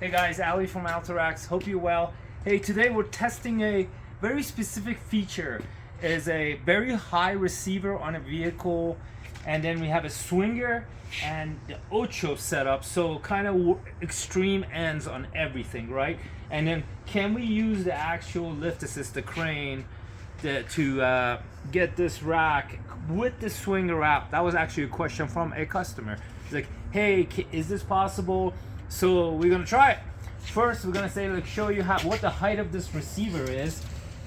Hey guys, Ali from ALTA. Hope you're well. Hey, today we're testing a very specific feature. Is a very high receiver on a vehicle, and then we have a swinger and the ocho setup, so kind of extreme ends on everything, right? And then can we use the actual lift assist, the crane, to get this rack with the swinger wrap? That was actually a question from a customer. He's like, hey, is this possible? So we're gonna try it. First, we're gonna show you what the height of this receiver is.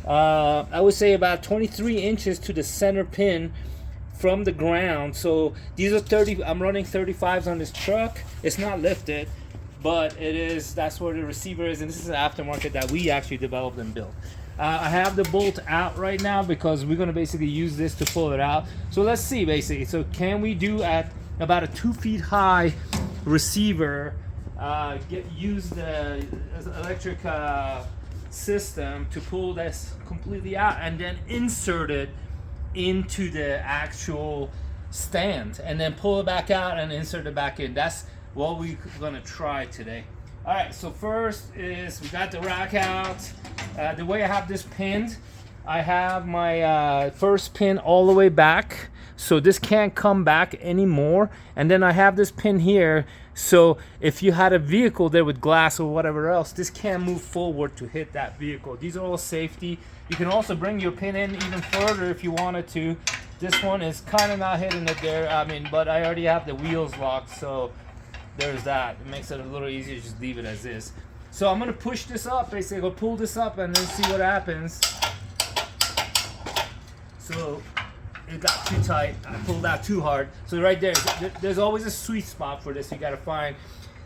I would say about 23 inches to the center pin from the ground. So these are 30. I'm running 35s on this truck. It's not lifted, but it is. That's where the receiver is, and this is an aftermarket that we actually developed and built. I have the bolt out right now because we're gonna basically use this to pull it out. So let's see, basically. So can we do at about a 2 feet high receiver? Use the electric system to pull this completely out and then insert it into the actual stand and then pull it back out and insert it back in. That's what we're gonna try today. All right, so first is we got the rack out. The way I have this pinned, I have my first pin all the way back, so this can't come back anymore. And then I have this pin here, so if you had a vehicle there with glass or whatever else, this can't move forward to hit that vehicle. These are all safety. You can also bring your pin in even further if you wanted to. This one is kind of not hitting it there, but I already have the wheels locked, so there's that. It makes it a little easier to just leave it as is. So I'm gonna push this up, basically go pull this up and then see what happens. So it got too tight. I pulled out too hard. So right there's always a sweet spot for this. You gotta find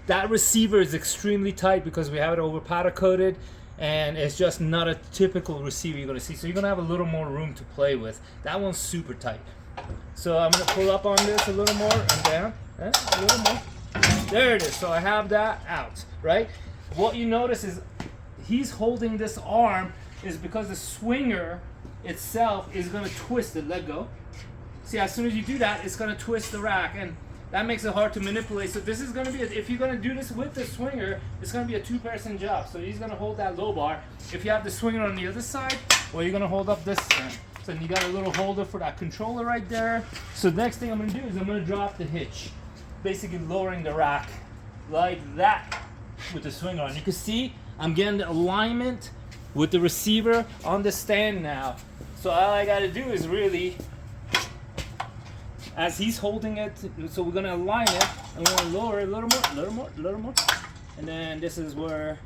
that receiver is extremely tight because we have it over powder coated, and it's just not a typical receiver you're gonna see. So you're gonna have a little more room to play with. That one's super tight. So I'm gonna pull up on this a little more and down, a little more. There it is. So I have that out, right? What you notice is he's holding this arm is because the swinger itself is going to twist it. Let go. See, as soon as you do that, it's going to twist the rack, and that makes it hard to manipulate. So this is going to be, if you're going to do this with the swinger, it's going to be a two-person job. So he's going to hold that low bar. If you have the swinger on the other side, well, you're going to hold up this end. So you got a little holder for that controller right there. So the next thing I'm going to do is I'm going to drop the hitch, basically lowering the rack like that with the swinger on. You can see I'm getting the alignment with the receiver on the stand now. So all I gotta do is really, as he's holding it, so we're gonna align it, and we're gonna lower it a little more. And then this is where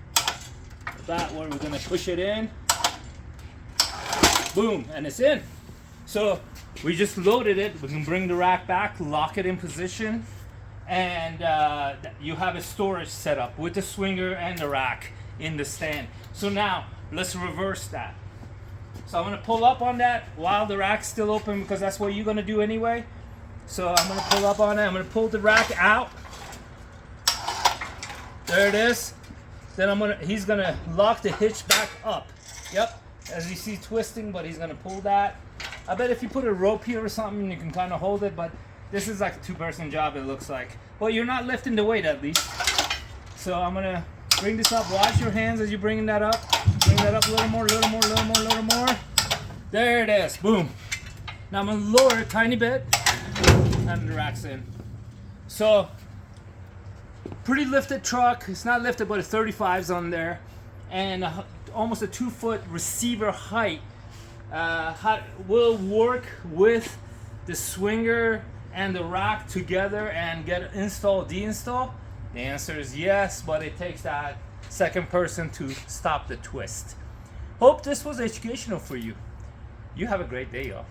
we're gonna push it in. Boom, and it's in. So we just loaded it. We can bring the rack back, lock it in position, and you have a storage setup with the swinger and the rack in the stand. So now let's reverse that. So I'm gonna pull up on that while the rack's still open, because that's what you're gonna do anyway. So I'm gonna pull up on it. I'm gonna pull the rack out. There it is. Then he's gonna lock the hitch back up. Yep, as you see twisting, but he's gonna pull that. I bet if you put a rope here or something, you can kind of hold it, but this is like a two-person job, it looks like. Well, you're not lifting the weight at least. So I'm gonna bring this up. Watch your hands as you're bringing that up. Bring that up a little more. There it is. Boom. Now I'm gonna lower it a tiny bit, and the rack's in. So, pretty lifted truck. It's not lifted, but a 35's on there, and almost a 2-foot receiver height. Will work with the swinger and the rack together and get install, deinstall? The answer is yes, but it takes that second person to stop the twist. Hope this was educational for you. You have a great day, y'all.